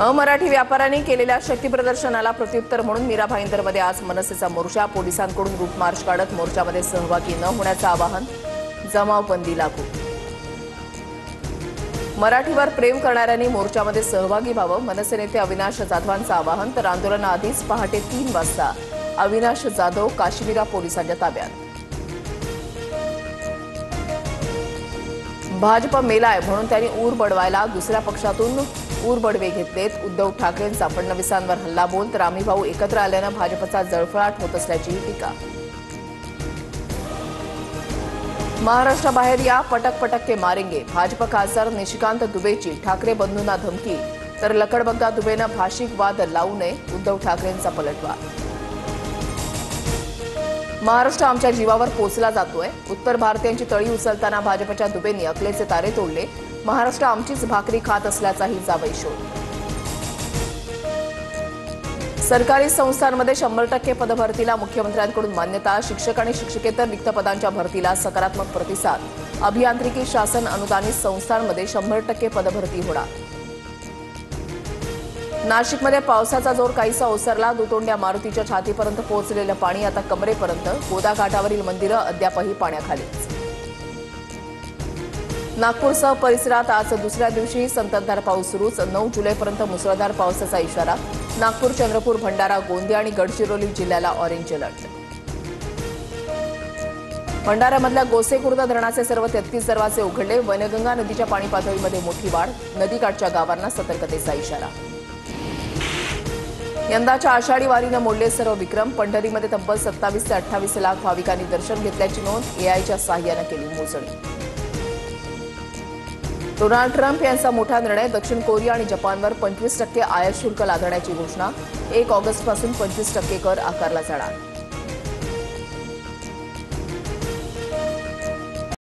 अमराठी व्यापाऱ्यांनी केलेल्या शक्तीप्रदर्शनाला प्रत्युत्तर म्हणून मीरा भाईंदरमध्ये आज मनसेचा मोर्चा, पोलिसांकडून रूट मार्च काढत मोर्चामध्ये सहभागी न होण्याचं आवाहन, जमावबंदी लागू। मराठीवर प्रेम करणाऱ्यांनी मोर्चामध्ये सहभागी व्हावं, मनसे नेते अविनाश जाधवांचं आवाहन। तर आंदोलनाआधीच पहाटे 3 वाजता अविनाश जाधव काश्मीरा पोलिसांच्या ताब्यात। भाजप मेलाय म्हणून त्यांनी ऊर बडवायला दुसऱ्या पक्षातून ऊर बडवे घेतलेत। उद्धव ठाकरेंचा फडणवीसांवर हल्लाबोल, तर आम्ही भाऊ एकत्र आल्यानं भाजपचा जळफळाट होत असल्याची टीका। महाराष्ट्राबाहेर या पटक पटक के मारेंगे, भाजप खासदार निशिकांत दुबेची ठाकरे बंधूंना धमकी। तर लकडबग्गा दुबेनं भाषिक वाद लावू नये, उद्धव ठाकरेंचा पलटवार। महाराष्ट्र आमच्या जीवावर पोचला जातोय, उत्तर भारतीयांची तळी उचलताना भाजपच्या दुबेंनी अकलेचे तारे तोडले। महाराष्ट्र आमचीच भाकरी खात असल्याचाही जावईशोध। सरकारी संस्थांमध्ये 100% पदभरतीला मुख्यमंत्र्यांकडून मान्यता, शिक्षक आणि शिक्षकेतर रिक्त पदांच्या भरतीला सकारात्मक प्रतिसाद। अभियांत्रिकी शासन अनुदानित संस्थांमध्ये 100% पदभरती होणार। नाशिकमध्ये पावसाचा जोर काहीसा ओसरला, दुतोंड्या मारुतीच्या छातीपर्यंत पोहोचलेलं पाणी आता कमरेपर्यंत, गोदाघाटावरील मंदिरं अद्यापही पाण्याखालीच। नागपूरसह परिसरात आज दुसऱ्या दिवशी संततधार पाऊस सुरूच, 9 जुलैपर्यंत मुसळधार पावसाचा इशारा। नागपूर, चंद्रपूर, भंडारा, गोंदिया आणि गडचिरोली जिल्ह्याला ऑरेंज अलर्ट। भंडाऱ्यामधल्या गोसेखुर्द धरणाचे सर्व 33 दरवाजे उघडले, वैनगंगा नदीच्या पाणी पातळीमध्ये मोठी वाढ, नदीकाठच्या गावांना सतर्कतेचा इशारा। यंदाच्या आषाढी वारीनं मोडले सर्व विक्रम, पंढरीमध्ये तब्बल 27 ते 28 लाख भाविकांनी दर्शन घेतल्याची नोंद, एआयच्या सहाय्यानं केली मोजणी। डोनाल्ड ट्रम्प यांचा मोठा निर्णय, दक्षिण कोरिया आणि जपानवर 25% आयात शुल्क लादण्याची घोषणा, 1 ऑगस्टपासून 25% कर आकारला जाणार।